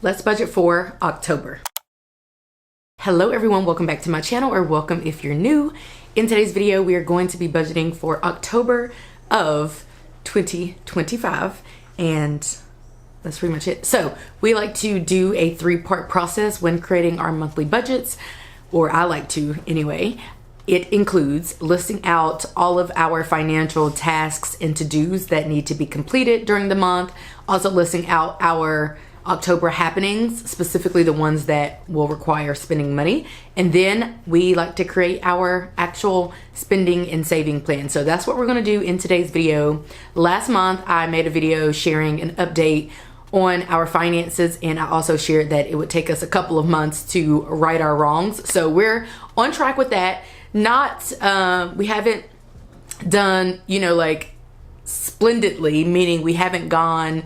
Let's budget for October. Hello everyone, welcome back to my channel, or welcome if you're new. In today's video, we are going to be budgeting for October of 2025, and that's pretty much it. So we like to do a three-part process when creating our monthly budgets, or I like to anyway. It includes listing out all of our financial tasks and to-dos that need to be completed during the month, also listing out our October happenings, specifically the ones that will require spending money. And then we like to create our actual spending and saving plan. So that's what we're gonna do in today's video. Last month, I made a video sharing an update on our finances, and I also shared that it would take us a couple of months to right our wrongs. So we're on track with that. We haven't done, like splendidly, meaning we haven't gone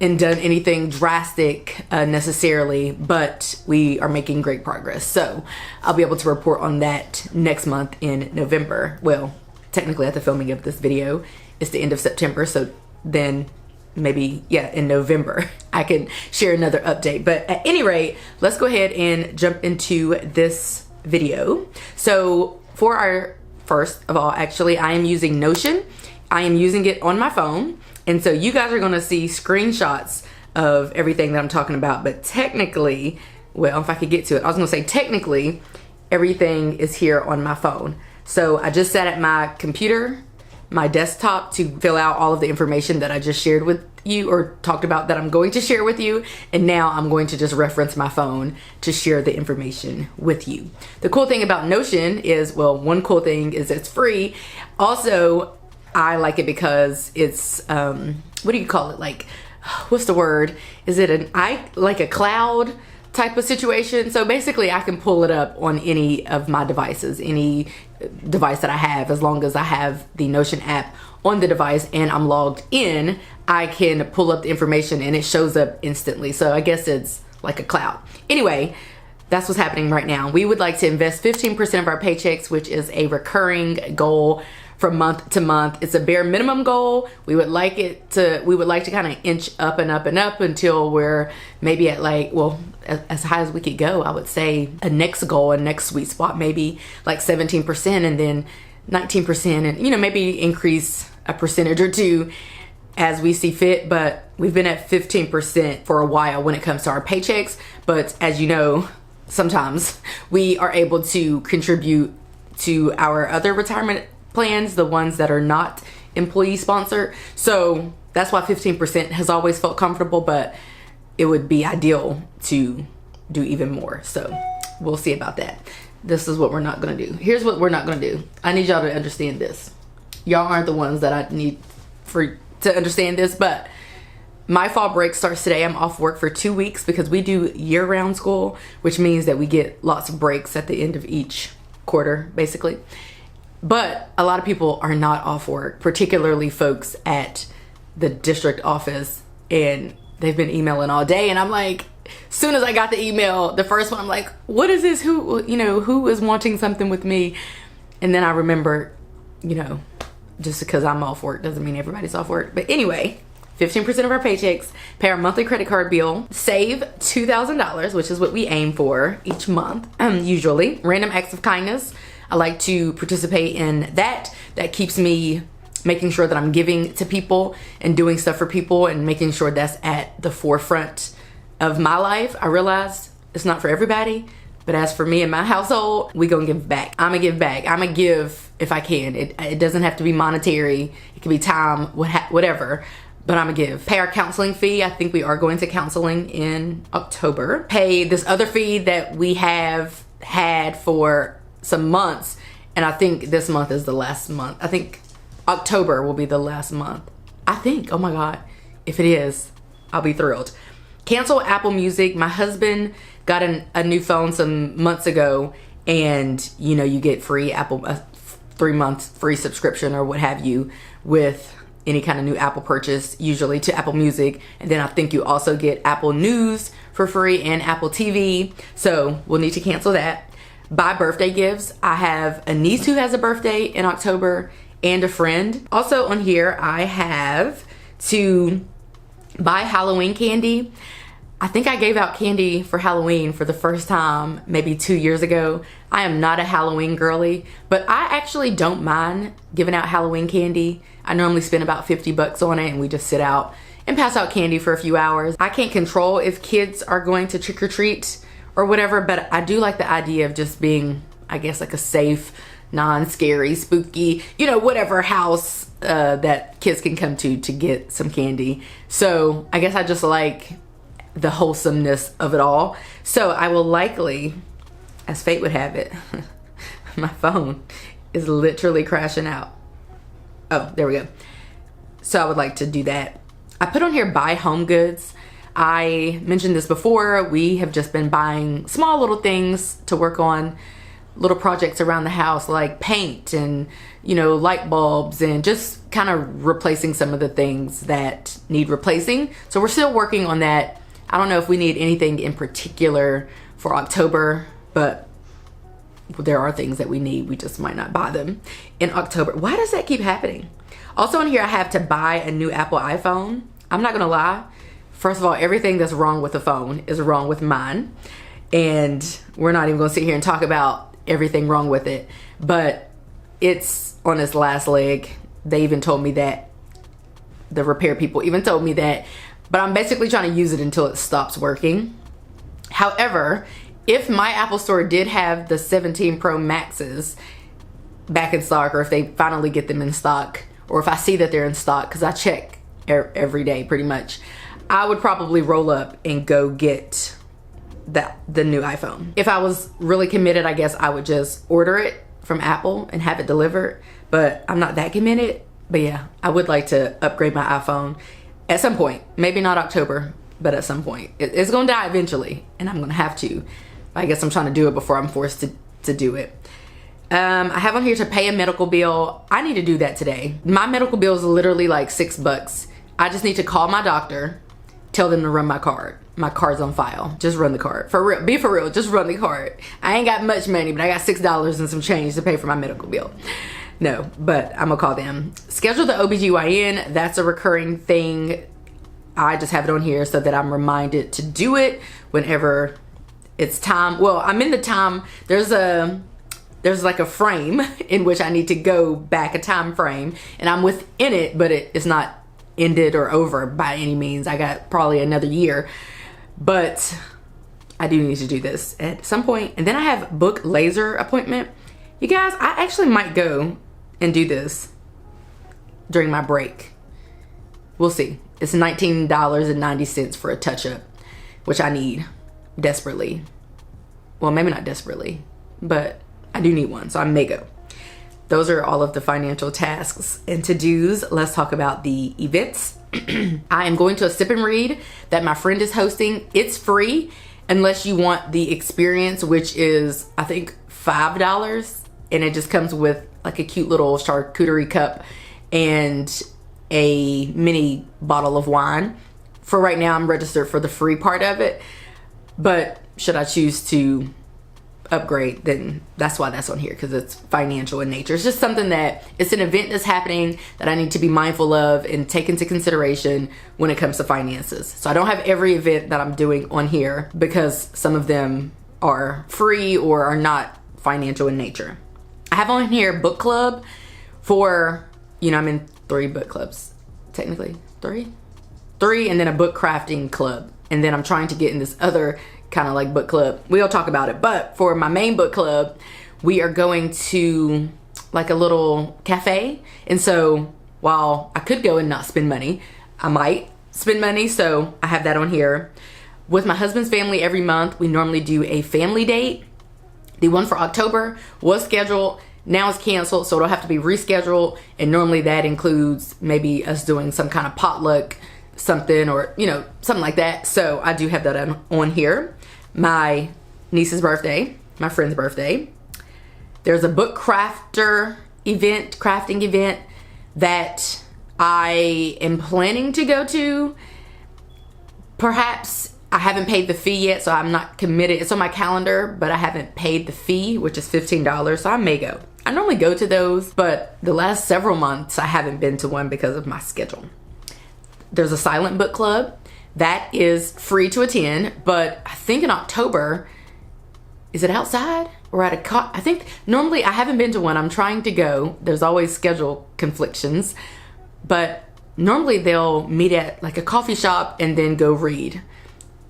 and done anything drastic necessarily, but we are making great progress. So I'll be able to report on that next month in November. Well, technically at the filming of this video, it's the end of September. So then maybe, in November, I can share another update. But at any rate, let's go ahead and jump into this video. So for our, first of all, actually, I am using Notion. I am using it on my phone. And so you guys are gonna see screenshots of everything that I'm talking about, but technically, well, if I could get to it, I was gonna say technically, everything is here on my phone. So I just sat at my computer, my desktop, to fill out all of the information that I just shared with you, or talked about that I'm going to share with you. And now I'm going to just reference my phone to share the information with you. The cool thing about Notion is, well, one cool thing is it's free. Also, I like it because it's, what do you call it? Like, what's the word? Is it like a cloud type of situation? So basically I can pull it up on any of my devices, any device that I have, as long as I have the Notion app on the device and I'm logged in, I can pull up the information and it shows up instantly. So I guess it's like a cloud. Anyway, that's what's happening right now. We would like to invest 15% of our paychecks, which is a recurring goal from month to month. It's a bare minimum goal. We would like to kind of inch up and up and up until we're maybe at as high as we could go. I would say a next goal, a next sweet spot, maybe like 17% and then 19%, and maybe increase a percentage or two as we see fit. But we've been at 15% for a while when it comes to our paychecks. But as you know, sometimes we are able to contribute to our other retirement plans, the ones that are not employee sponsored. So that's why 15% has always felt comfortable, but it would be ideal to do even more. So we'll see about that. This is what we're not gonna do. Here's what we're not gonna do. I need y'all to understand this. Y'all aren't the ones that I need to understand this, but my fall break starts today. I'm off work for 2 weeks because we do year-round school, which means that we get lots of breaks at the end of each quarter, basically. But a lot of people are not off work, particularly folks at the district office, and they've been emailing all day. And I'm like, soon as I got the email, the first one, I'm like, what is this? Who is wanting something with me? And then I remember, just because I'm off work doesn't mean everybody's off work. But anyway, 15% of our paychecks, pay our monthly credit card bill, save $2,000, which is what we aim for each month, usually. Random acts of kindness. I like to participate in that. That keeps me making sure that I'm giving to people and doing stuff for people and making sure that's at the forefront of my life. I realize it's not for everybody, but as for me and my household, we gonna give back. I'm gonna give back. I'm gonna give if I can. It doesn't have to be monetary. It can be time, whatever. But I'm gonna give. Pay our counseling fee. I think we are going to counseling in October. Pay this other fee that we have had for some months, and I think this month is the last month. I think October will be the last month. I think, oh my God, if it is, I'll be thrilled. Cancel Apple Music. My husband got a new phone some months ago, and you get free Apple, 3 months free subscription or what have you with any kind of new Apple purchase, usually to Apple Music. And then I think you also get Apple News for free and Apple TV. So we'll need to cancel that. Buy birthday gifts. I have a niece who has a birthday in October and a friend. Also on here, I have to buy Halloween candy. I think I gave out candy for Halloween for the first time maybe 2 years ago. I am not a Halloween girly, but I actually don't mind giving out Halloween candy. I normally spend about 50 bucks on it, and we just sit out and pass out candy for a few hours. I can't control if kids are going to trick or treat or whatever, but I do like the idea of just being, I guess, like a safe, non-scary, spooky, you know, whatever house that kids can come to get some candy. So I guess I just like the wholesomeness of it all. So I will likely, as fate would have it, my phone is literally crashing out. Oh, there we go. So I would like to do that. I put on here buy home goods. I mentioned this before. We have just been buying small little things to work on, little projects around the house like paint and, you know, light bulbs, and just kind of replacing some of the things that need replacing. So we're still working on that. I don't know if we need anything in particular for October, but there are things that we need. We just might not buy them in October. Why does that keep happening? Also in here, I have to buy a new Apple iPhone. I'm not gonna lie. First of all, everything that's wrong with the phone is wrong with mine. And we're not even gonna sit here and talk about everything wrong with it. But it's on its last leg. They even told me that. The repair people even told me that. But I'm basically trying to use it until it stops working. However, if my Apple Store did have the 17 Pro Maxes back in stock, or if they finally get them in stock, or if I see that they're in stock, because I check every day pretty much, I would probably roll up and go get the new iPhone. If I was really committed, I guess I would just order it from Apple and have it delivered. But I'm not that committed. But yeah, I would like to upgrade my iPhone at some point. Maybe not October, but at some point. It's gonna die eventually, and I'm gonna have to. I guess I'm trying to do it before I'm forced to do it. I have on here to pay a medical bill. I need to do that today. My medical bill is literally like $6. I just need to call my doctor, tell them to run my card. My card's on file. Just run the card. For real, be for real, just run the card. I ain't got much money, but I got $6 and some change to pay for my medical bill. No, but I'm gonna call them. Schedule the OBGYN. That's a recurring thing. I just have it on here so that I'm reminded to do it whenever it's time. Well, I'm in the time. There's like a frame in which I need to go back, a time frame, and I'm within it, but it's not ended or over by any means. I got probably another year, but I do need to do this at some point. And then I have book laser appointment. You guys, I actually might go and do this during my break. We'll see. It's $19.90 for a touch-up, which I need desperately. Well, maybe not desperately, but I do need one, so I may go. Those are all of the financial tasks and to-dos. Let's talk about the events. I am going to a sip and read that my friend is hosting. It's free unless you want the experience, which is, I think, $5. And it just comes with like a cute little charcuterie cup and a mini bottle of wine. For right now, I'm registered for the free part of it. But should I choose to upgrade, then that's why that's on here, because it's financial in nature. It's just something that, it's an event that's happening that I need to be mindful of and take into consideration when it comes to finances. So I don't have every event that I'm doing on here because some of them are free or are not financial in nature. I have on here book club for, you know, I'm in 3 book clubs, technically. 3, and then a book crafting club. And then I'm trying to get in this other kind of like book club. We'll talk about it. But for my main book club, we are going to like a little cafe. And so while I could go and not spend money, I might spend money. So I have that on here. With my husband's family, every month, we normally do a family date. The one for October was scheduled. Now it's canceled, so it'll have to be rescheduled. And normally that includes maybe us doing some kind of potluck something, or, you know, something like that. So I do have that on here. My niece's birthday, my friend's birthday. There's a book crafting event that I am planning to go to. Perhaps I haven't paid the fee yet, so I'm not committed. It's on my calendar, but I haven't paid the fee, which is $15, so I may go. I normally go to those, but the last several months I haven't been to one because of my schedule. There's a silent book club That is free to attend, but I think in October, is it outside or at a I think normally I haven't been to one. I'm trying to go. There's always schedule conflictions, but normally they'll meet at like a coffee shop and then go read.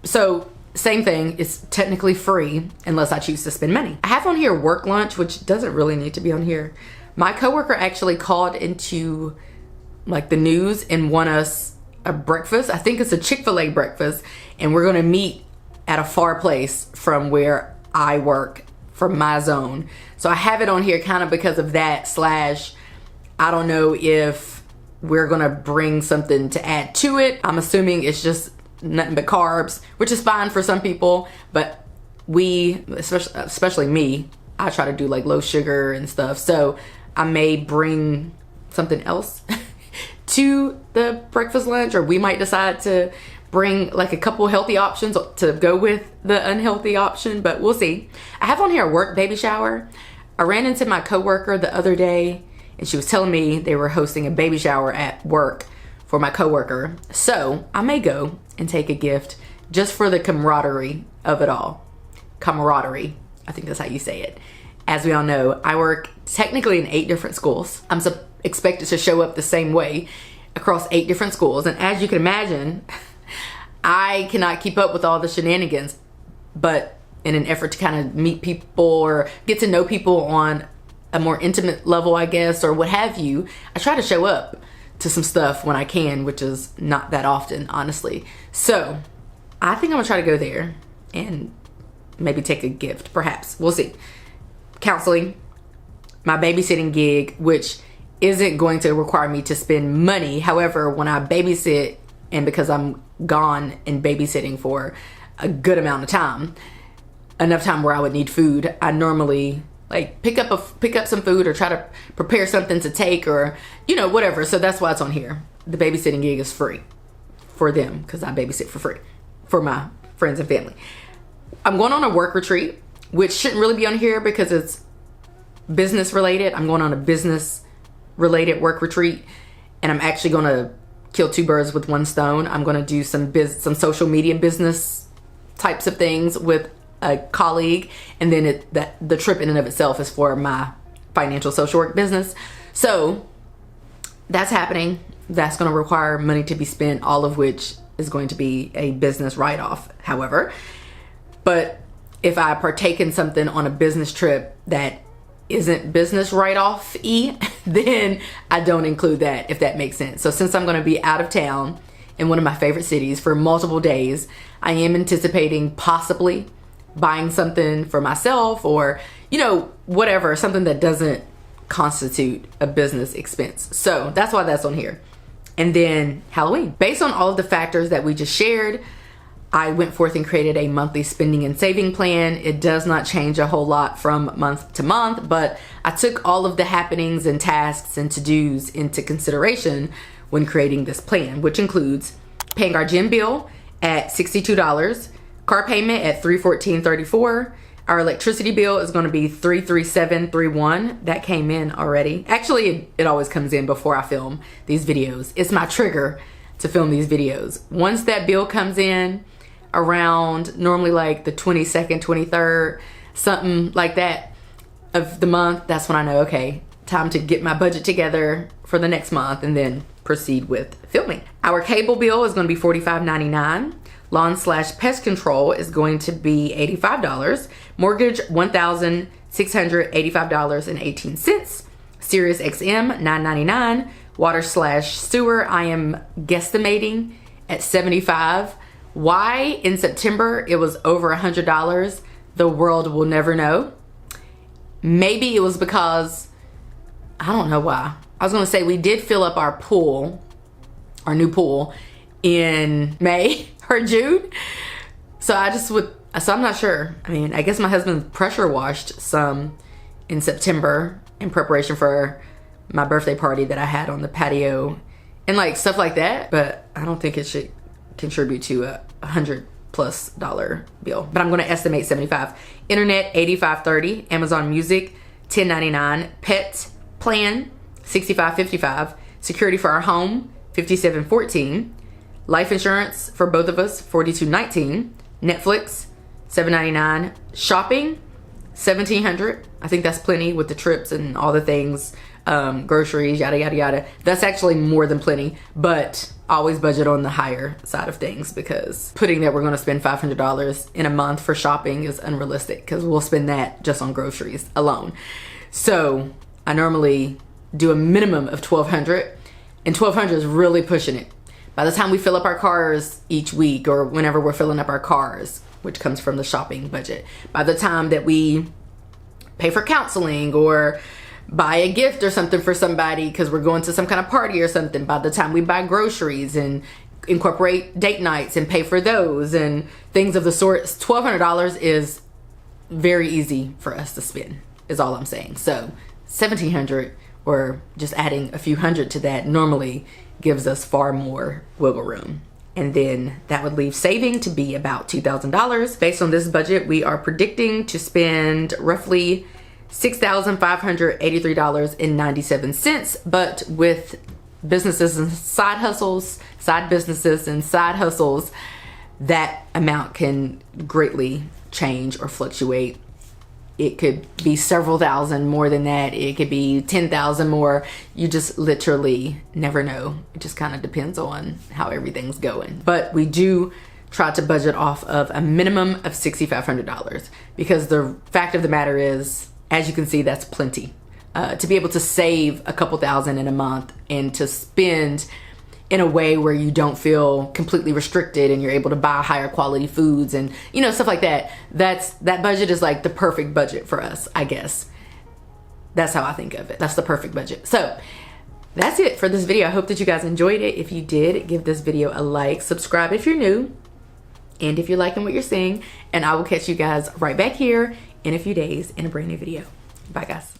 So same thing, it's technically free unless I choose to spend money. I have on here work lunch, which doesn't really need to be on here. My coworker actually called into like the news and won us a breakfast. I think it's a Chick-fil-A breakfast, and we're gonna meet at a far place from where I work, from my zone. So I have it on here kind of because of that, slash I don't know if we're gonna bring something to add to it. I'm assuming it's just nothing but carbs, which is fine for some people, but we, especially me, I try to do like low sugar and stuff. So I may bring something else to the breakfast lunch, or we might decide to bring like a couple healthy options to go with the unhealthy option, but we'll see. I have on here a work baby shower. I ran into my coworker the other day and she was telling me they were hosting a baby shower at work for my coworker. So I may go and take a gift just for the camaraderie of it all. Camaraderie, I think that's how you say it. As we all know, I work technically in 8 different schools. I'm expected to show up the same way across 8 different schools. And as you can imagine, I cannot keep up with all the shenanigans, but in an effort to kind of meet people or get to know people on a more intimate level, I guess, or what have you, I try to show up to some stuff when I can, which is not that often, honestly. So I think I'm gonna try to go there and maybe take a gift, perhaps. We'll see. Counseling, my babysitting gig, which isn't going to require me to spend money. However, when I babysit, and because I'm gone and babysitting for a good amount of time, enough time where I would need food, I normally like pick up some food or try to prepare something to take, or you know, whatever. So that's why it's on here. The babysitting gig is free for them because I babysit for free for my friends and family. I'm going on a work retreat, which shouldn't really be on here because it's business related. I'm going on a business related work retreat, and I'm actually going to kill 2 birds with 1 stone. I'm going to do some social media business types of things with a colleague, and then the trip in and of itself is for my financial social work business. So that's happening. That's going to require money to be spent, all of which is going to be a business write-off, however. But if I partake in something on a business trip that isn't business write-off-y, then I don't include that, if that makes sense. So since I'm going to be out of town in one of my favorite cities for multiple days, I am anticipating possibly buying something for myself, or, you know, whatever, something that doesn't constitute a business expense. So that's why that's on here. And then Halloween. Based on all of the factors that we just shared, I went forth and created a monthly spending and saving plan. It does not change a whole lot from month to month, but I took all of the happenings and tasks and to-dos into consideration when creating this plan, which includes paying our gym bill at $62, car payment at $314.34. Our electricity bill is going to be $337.31. That came in already. Actually, it always comes in before I film these videos. It's my trigger to film these videos. Once that bill comes in around normally like the 22nd, 23rd, something like that of the month, that's when I know, okay, time to get my budget together for the next month and then proceed with filming. Our cable bill is going to be $45.99. Lawn/pest control is going to be $85. Mortgage, $1,685.18. Sirius XM, $9.99. Water/sewer, I am guesstimating at $75. Why in September it was over $100, the world will never know. Maybe it was because, I don't know why. I was gonna say we did fill up our pool, our new pool, in May or June. So I'm not sure. I mean, I guess my husband pressure washed some in September in preparation for my birthday party that I had on the patio and like stuff like that, but I don't think it should contribute to a $100+ bill. But I'm going to estimate 75. Internet, $85.30. Amazon Music, $10.99. Pet plan, $65.55. Security for our home, $57.14. Life insurance for both of us, $42.19. Netflix, $7.99. Shopping, $1,700. I think that's plenty with the trips and all the things, groceries, yada, yada, yada. That's actually more than plenty, but always budget on the higher side of things, because putting that we're gonna spend $500 in a month for shopping is unrealistic, because we'll spend that just on groceries alone. So I normally do a minimum of $1,200, and $1,200 is really pushing it. By the time we fill up our cars each week, or whenever we're filling up our cars, which comes from the shopping budget, by the time that we pay for counseling or buy a gift or something for somebody because we're going to some kind of party or something, by the time we buy groceries and incorporate date nights and pay for those and things of the sort, $1,200 is very easy for us to spend, is all I'm saying. So $1,700, or just adding a few hundred to that, normally gives us far more wiggle room. And then that would leave saving to be about $2,000. Based on this budget, we are predicting to spend roughly $6,583.97, but with businesses and side hustles, side businesses and side hustles, that amount can greatly change or fluctuate. It could be several thousand more than that. It could be 10,000 more. You just literally never know. It just kind of depends on how everything's going. But we do try to budget off of a minimum of $6,500, because the fact of the matter is, as you can see, that's plenty. To be able to save a couple thousand in a month and to spend in a way where you don't feel completely restricted and you're able to buy higher quality foods and, you know, stuff like that. That budget is like the perfect budget for us, I guess. That's how I think of it. That's the perfect budget. So that's it for this video. I hope that you guys enjoyed it. If you did, give this video a like, subscribe if you're new, and if you're liking what you're seeing, and I will catch you guys right back here in a few days in a brand new video. Bye guys.